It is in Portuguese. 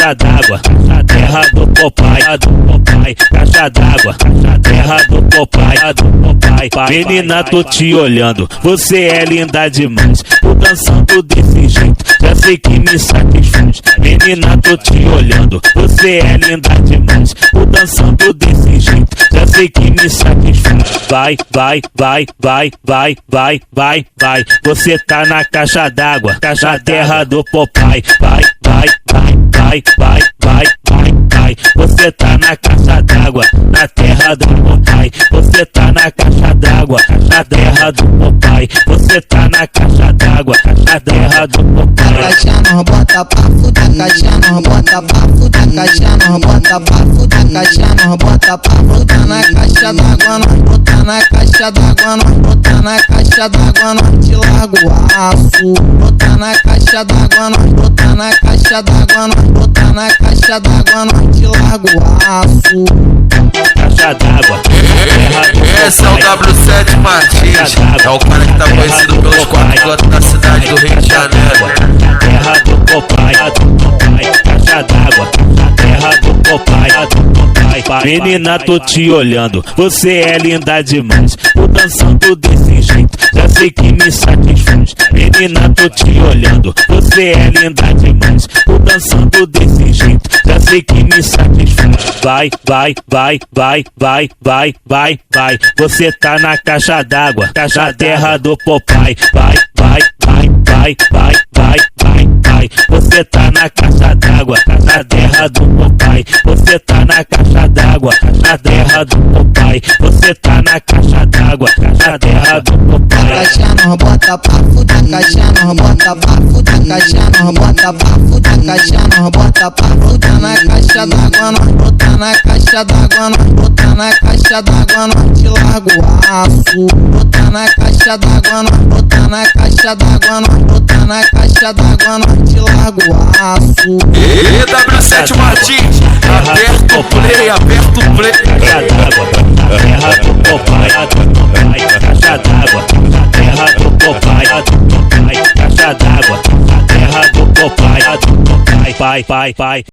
caixa d'água, na terra do Popeye, caixa d'água, na terra do Popeye. Menina, tô te olhando, você é linda demais, tô dançando desse jeito, já sei que me satisfaz. Menina, tô te olhando, você é linda demais, tô dançando desse jeito, já sei que me satisfaz. Vai, vai, vai, vai, vai, vai, vai, vai, você tá na caixa d'água, na terra do Popeye. Vai, vai, vai, vai, vai, vai, vai, vai, você tá na caixa d'água, na terra do Popeye. Você tá na caixa d'água, na terra do Popeye. Você tá na caixa d'água, na terra do Popeye. Caixa nós bota pra fuder, caixa nós bota pra fuder, caixa nós bota pra fuder, caixa nós bota pra fuder. Na caixa d'água nós bota, na caixa d'água nós bota, na caixa d'água nós te largo o aço. Bota na caixa d'água nós bota, na caixa d'água nós bota, na caixa d'água nós te largo o aço. Caixa d'água, esse é o W7 Martins, é o cara que tá conhecido pelos 4 cantos da cidade do Rio de Janeiro. Terra do Popeye, caixa d'água, terra do Popeye. Menina, tô te olhando, você é linda demais, tô dançando desse jeito, já sei que me satisfaz. Menina, tô te olhando, você é linda demais, tô dançando desse jeito, já sei que me satisfaz. Vai, vai, vai, vai, vai, vai, vai, vai, você tá na caixa d'água, na terra do Popeye. Vai, vai, vai, vai, vai, vai, vai, vai, você tá na caixa d'água, na terra do Popeye. Você tá na caixa d'água, na terra do Popeye. Você tá na caixa d'água, na terra do Popeye. Caixa nós bota pra fuder, caixa nós bota pra fuder, caixa nós bota pra fuder, caixa nós bota pra fuder. Na caixa d'água nós bota, na caixa d'água nós bota, na caixa d'água nós te largo o aço. Bota na caixa d'água nós bota, na caixa d'água nós bota, na caixa d'água nós te largo o aço. E W7 Martins, aperta o play, aperta o play. Caixa d'água, terra do Popeye. Caixa d'água, terra do Popeye. Caixa d'água, terra do Popeye. Pai, pai, pai.